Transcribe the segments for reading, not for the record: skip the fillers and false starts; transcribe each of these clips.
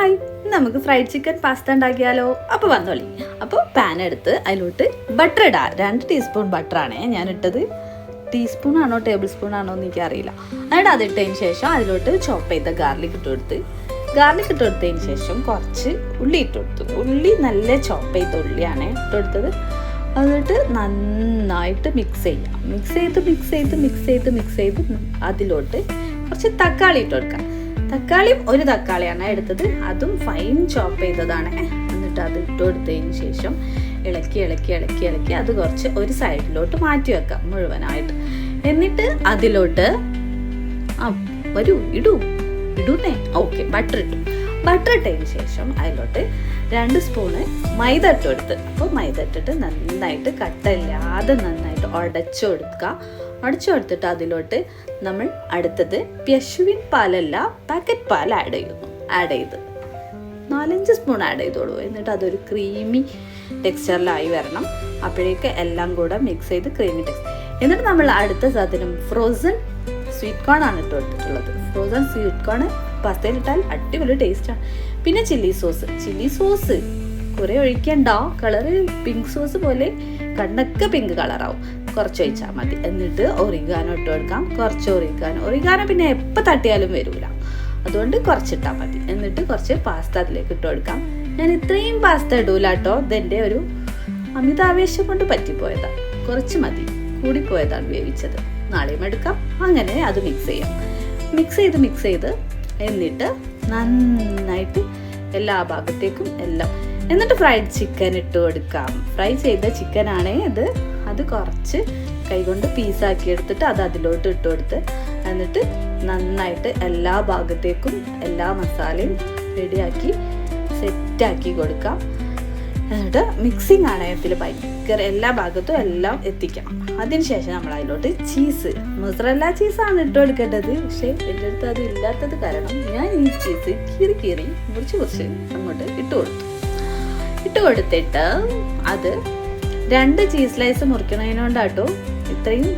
Hi, നമുക്ക് fried chicken pasta ഉണ്ടാക്കിയാലോ? അപ്പോൾ വന്നോളി. അപ്പോൾ പാൻ എടുത്ത് അതിലോട്ട് ബട്ടർ ഇടാം. 2 ടീസ്പൂൺ ബട്ടറാണേ ഞാൻ ഇട്ടത്. ടീസ്പൂൺ ആണോ ടേബിൾ സ്പൂൺ ആണോ എന്ന് എനിക്കറിയില്ല. എന്നിട്ട് അതിട്ടതിന് ശേഷം അതിലോട്ട് ചോപ്പ് ചെയ്ത ഗാർലിക് ഇട്ടുകൊടുത്തതിന് ശേഷം കുറച്ച് ഉള്ളി ഇട്ടുകൊടുത്തു. ഉള്ളി നല്ല ചോപ്പ് ചെയ്ത ഉള്ളിയാണ് ഇട്ടുകൊടുത്തത്. എന്നിട്ട് നന്നായിട്ട് മിക്സ് ചെയ്ത് അതിലോട്ട് കുറച്ച് തക്കാളി ഇട്ട് കൊടുക്കാം. തക്കാളിയും ഒരു തക്കാളിയാണ് എടുത്തത്, അതും ഫൈൻ ചോപ്പ് ചെയ്തതാണ്. എന്നിട്ട് അത് ഇട്ട് കൊടുത്തതിന് ശേഷം ഇളക്കി അത് കുറച്ച് ഒരു സൈഡിലോട്ട് മാറ്റി വെക്കാം മുഴുവനായിട്ട്. എന്നിട്ട് അതിലോട്ട് ഇടൂന്നേ ഓക്കെ ബട്ടർ ഇട്ടതിന് ശേഷം അതിലോട്ട് 2 സ്പൂണ് മൈദ ഇട്ട് കൊടുത്ത്. അപ്പോൾ മൈദ ഇട്ടിട്ട് നന്നായിട്ട് കട്ടയില്ലാതെ നന്നായിട്ട് ഉടച്ചു കൊടുത്തിട്ട് അതിലോട്ട് നമ്മൾ അടുത്തത് പശുവിൻ പാലല്ല പാക്കറ്റ് പാൽ ആഡ് ചെയ്ത് 4-5 സ്പൂൺ ആഡ് ചെയ്തോളൂ. എന്നിട്ട് അതൊരു ക്രീമി ടെക്സ്ചറിലായി വരണം. അപ്പോഴേക്ക് എല്ലാം കൂടെ മിക്സ് ചെയ്ത് ക്രീമി ടെക്സ്ചർ. എന്നിട്ട് നമ്മൾ അടുത്ത സാധനം ഫ്രോസൺ സ്വീറ്റ് കോൺ ആണ് ഇട്ട് കൊടുത്തിട്ടുള്ളത്. ഫ്രോസൺ സ്വീറ്റ് കോൺ പാസ്തയിലിട്ടാൽ അടിപൊളി ടേസ്റ്റാണ്. പിന്നെ ചില്ലി സോസ് കുറെ ഒഴിക്കണ്ട. കളറ് പിങ്ക് സോസ് പോലെ കണ്ണൊക്കെ പിങ്ക് കളറാവും. കുറച്ച് ഒഴിച്ചാൽ മതി. എന്നിട്ട് ഒറിഗാനോ ഇട്ട് കൊടുക്കാം. കുറച്ച് ഒറിഗാനോ പിന്നെ എപ്പോൾ തട്ടിയാലും വരൂല, അതുകൊണ്ട് കുറച്ചിട്ടാൽ മതി. എന്നിട്ട് കുറച്ച് പാസ്ത അതിലേക്ക് ഇട്ട് കൊടുക്കാം. ഞാൻ ഇത്രയും പാസ്ത ഇടൂല കേട്ടോ, ഇതെൻ്റെ ഒരു അമിതാവേശം കൊണ്ട് പറ്റിപ്പോയതാണ്. കുറച്ച് മതി, കൂടിപ്പോയതാണ് വേവിച്ചത്. നാളെയും എടുക്കാം. അങ്ങനെ അത് മിക്സ് ചെയ്ത് എന്നിട്ട് നന്നായിട്ട് എല്ലാ ഭാഗത്തേക്കും എല്ലാം. എന്നിട്ട് ഫ്രൈഡ് ചിക്കൻ ഇട്ട് കൊടുക്കാം. ഫ്രൈ ചെയ്ത ചിക്കനാണേ അത് കുറച്ച് കൈകൊണ്ട് പീസാക്കി എടുത്തിട്ട് അത് അതിലോട്ട് ഇട്ട് കൊടുത്ത് എന്നിട്ട് നന്നായിട്ട് എല്ലാ ഭാഗത്തേക്കും എല്ലാ മസാലയും റെഡിയാക്കി സെറ്റാക്കി കൊടുക്കാം. എന്നിട്ട് മിക്സിങ് ആണ് ഇതിൽ ഭയങ്കര എല്ലാ ഭാഗത്തും എല്ലാം എത്തിക്കണം. അതിനുശേഷം നമ്മൾ അതിലോട്ട് മൊസറല്ല ചീസാണ് ഇട്ട് കൊടുക്കേണ്ടത്. പക്ഷേ എൻ്റെ അടുത്ത് അത് ഇല്ലാത്തത് കാരണം ഞാൻ ഈ ചീസ് കീറി മുറിച്ച് അങ്ങോട്ട് ഇട്ട് കൊടുത്തിട്ട് അത് 2 ചീസ് സ്ലൈസ് മുറിക്കണതിനോണ്ടാട്ടോ ഇത്രയും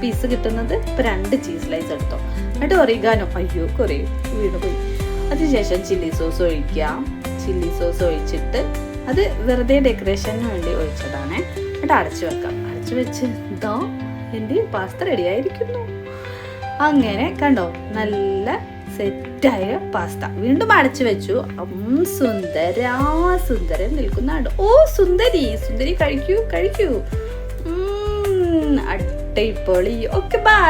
പീസ് കിട്ടുന്നത്. ഇപ്പം 2 ചീസ് സ്ലൈസ് എടുത്തോ. എന്നിട്ട് ഒറിഗാനോ കുറേ വീണുപോയി. അതിനുശേഷം ചില്ലി സോസ് ഒഴിച്ചിട്ട് അത് വെറുതെ ഡെക്കറേഷന് വേണ്ടി ഒഴിച്ചതാണ്. എന്നിട്ട് അടച്ചു വെച്ച് ഇതാ എൻ്റെ പാസ്ത റെഡി ആയിരിക്കുന്നു. അങ്ങനെ കണ്ടോ, നല്ല സെറ്റായ പാസ്ത. വീണ്ടും അടച്ചു വെച്ചു. സുന്ദരൻ നിൽക്കുന്നുണ്ട്. ഓ സുന്ദരി കഴിക്കൂ. അടിപൊളി. Okay bye.